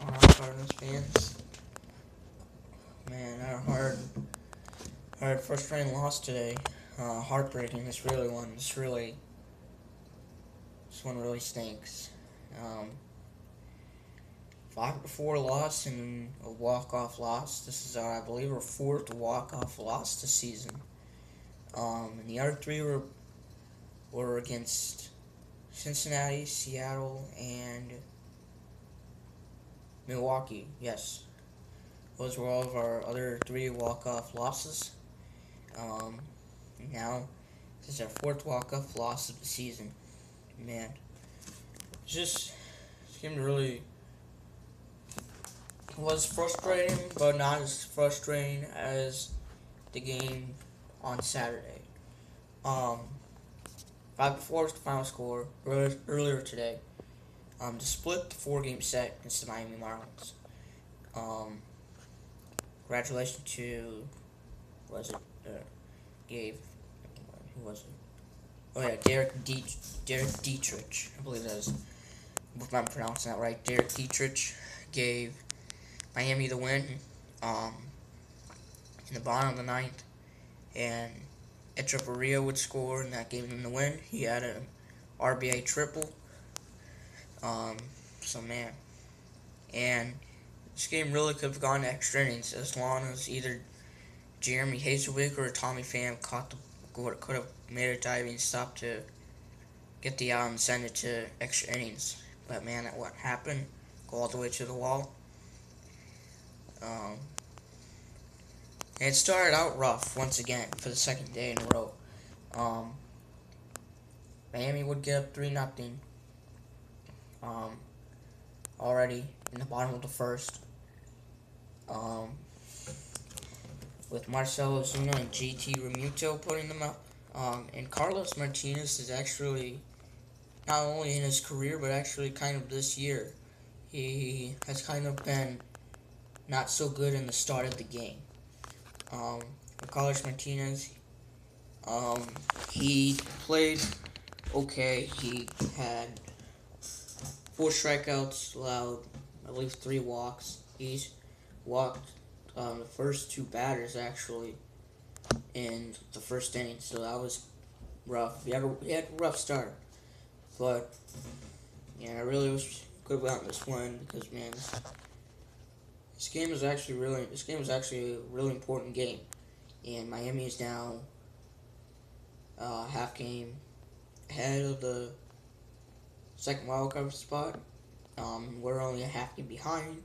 Cardinals fans. Man, our hard frustrating loss today. Heartbreaking. This one really stinks. Um, 5-4 loss and a walk-off loss. This is our, I believe, our fourth walk-off loss this season. And the other three were against Cincinnati, Seattle, and Milwaukee. Yes, those were all of our other three walk-off losses. Um, Now, this is our fourth walk-off loss of the season. Man, it seemed really was frustrating, but not as frustrating as the game on Saturday. Um, 5-4 was the final score earlier today. To split the four-game set against the Miami Marlins. Congratulations to Gabe. Who was it? Oh yeah, Derek Dietrich. I believe that is, if I'm pronouncing that right. Derek Dietrich gave Miami the win. In the bottom of the ninth, and Echeverria would score, and that gave him the win. He had an RBI triple. So man, and this game really could have gone to extra innings as long as either Jeremy Hazelwick or Tommy Pham could have made a diving stop to get the out and send it to extra innings. But man, that what happened? Go all the way to the wall. And it started out rough once again for the second day in a row. Miami would get up 3-0. Already in the bottom of the first. With Marcelo Ozuna and JT Realmuto putting them up. And Carlos Martinez is actually, not only in his career, but actually kind of this year, he has kind of been not so good in the start of the game. Carlos Martinez, he played okay. He had 4 strikeouts, allowed, I believe, 3 walks. He's walked the first 2 batters, actually, in the first inning, so that was rough. He had a rough start, but yeah, I really was could have gotten this win because man, this game was actually a really important game, and Miami is now half game ahead of the second wild card spot. We're only a half game behind,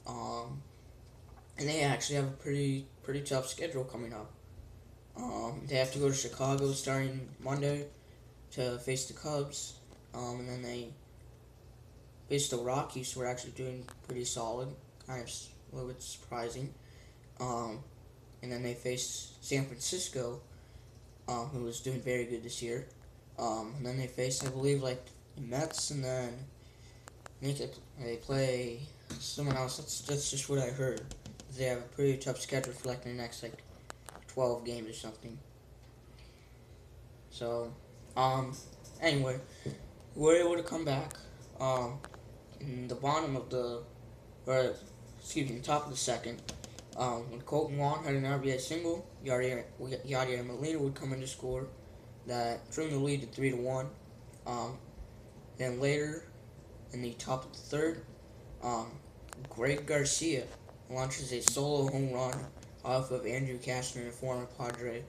and they actually have a pretty tough schedule coming up. They have to go to Chicago starting Monday to face the Cubs, and then they face the Rockies, who are actually doing pretty solid, kind of a little bit surprising. And then they face San Francisco, who is doing very good this year. And then they face, I believe, like the Mets, and then I think they play someone else. That's just what I heard. They have a pretty tough schedule for like the next 12 games or something. So, anyway, we were able to come back. In the bottom of the, top of the second, when Colton Wong had an RBI single, Yadier Molina would come in to score. That trimmed the lead to 3-1. Then later, in the top of the third, Greg Garcia launches a solo home run off of Andrew Cashner, a former Padre.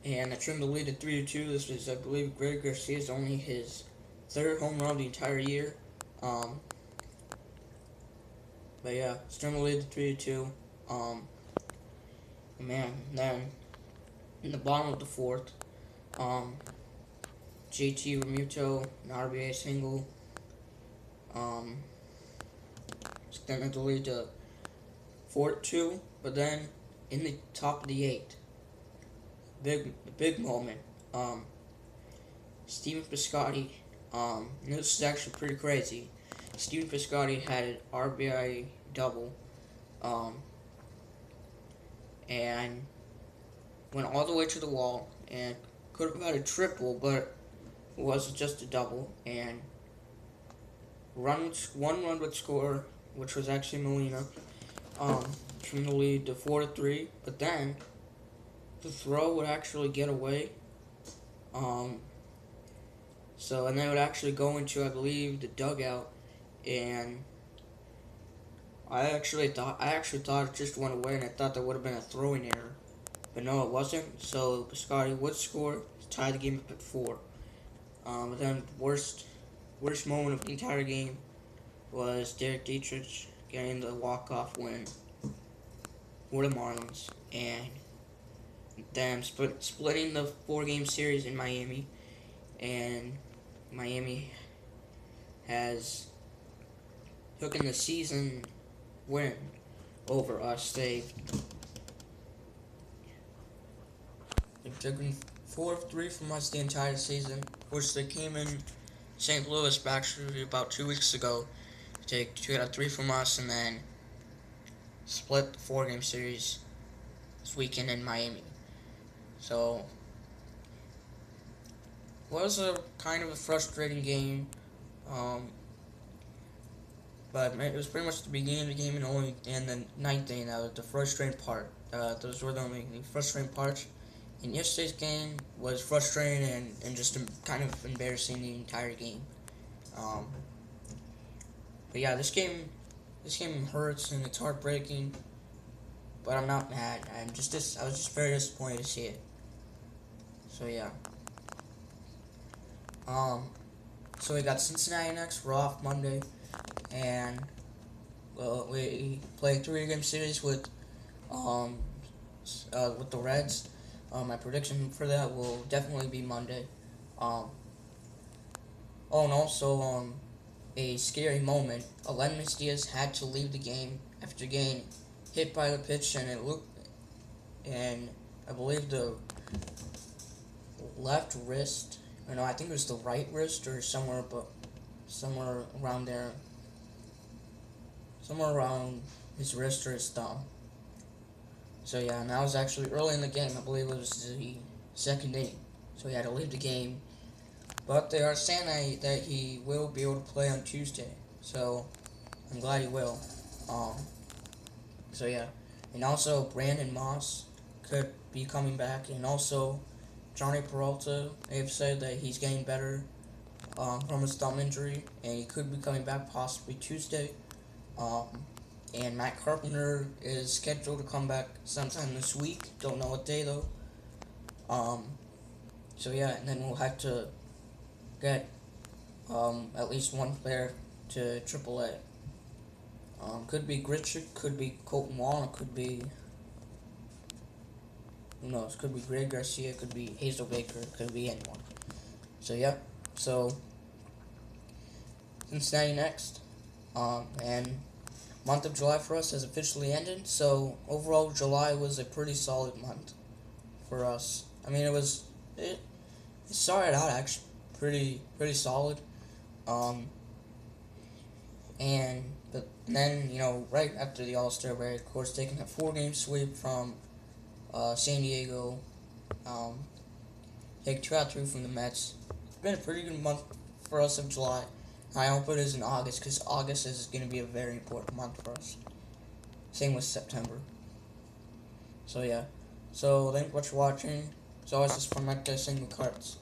And that trimmed the lead to 3-2. This was, I believe, Greg Garcia's only his third home run of the entire year. But yeah, trimmed the lead to 3-2. Man, then in the bottom of the fourth, JT Realmuto, an RBI single, extended the lead to 4-2. But then in the top of the eighth, big moment. Stephen Piscotty. And this is actually pretty crazy. Stephen Piscotty had an RBI double, and went all the way to the wall and could have had a triple, but it was just a double, and one run would score, which was actually Molina, from the lead to 4-3. But then the throw would actually get away. And they would actually go into, I believe, the dugout, and I actually thought it just went away, and I thought that would have been a throwing error, but no, it wasn't. So Piscotty would score, tie the game up at 4. But then worst moment of the entire game was Derek Dietrich getting the walk-off win for the Marlins, and them splitting the 4-game series in Miami, and Miami has taken the season win over us. They've taken 4-3 from us the entire season, which they came in St. Louis actually about 2 weeks ago to take 2 out of 3 from us, and then split the 4-game series this weekend in Miami. So was a kind of a frustrating game, but it was pretty much the beginning of the game and the ninth inning that was the frustrating part. Those were the only frustrating parts. And yesterday's game was frustrating and just kind of embarrassing the entire game. But yeah, this game hurts and it's heartbreaking, but I'm not mad. I was just very disappointed to see it. So yeah. So we got Cincinnati next. We're off Monday, and we play a 3-game series with the Reds. My prediction for that will definitely be Monday. And also a scary moment. Aledmys Diaz had to leave the game after getting hit by the pitch, and I believe the left wrist. No, I think it was the right wrist or somewhere around there. Somewhere around his wrist or his thumb. So yeah, and that was actually early in the game. I believe it was the 2nd inning. So he had to leave the game. But they are saying that he will be able to play on Tuesday. So I'm glad he will. So yeah. And also Brandon Moss could be coming back, and also Johnny Peralta, they've said that he's getting better from his thumb injury, and he could be coming back possibly Tuesday. And Matt Carpenter is scheduled to come back sometime this week. Don't know what day though. So yeah, and then we'll have to get at least one player to AAA. Could be Gritchick, could be Colton Wall, it could be, who knows, could be Greg Garcia, could be Hazel Baker, could be anyone. So yeah, so Cincinnati next, and month of July for us has officially ended. So overall, July was a pretty solid month for us. I mean, it started out actually pretty solid, but then, right after the All-Star break, of course, taking a 4-game sweep from San Diego, take 2 out of 3 from the Mets. It's been a pretty good month for us of July. I hope it is in August, because August is going to be a very important month for us. Same with September. So yeah. So thank you for watching. As always, this is from Mike Dissing the Cards.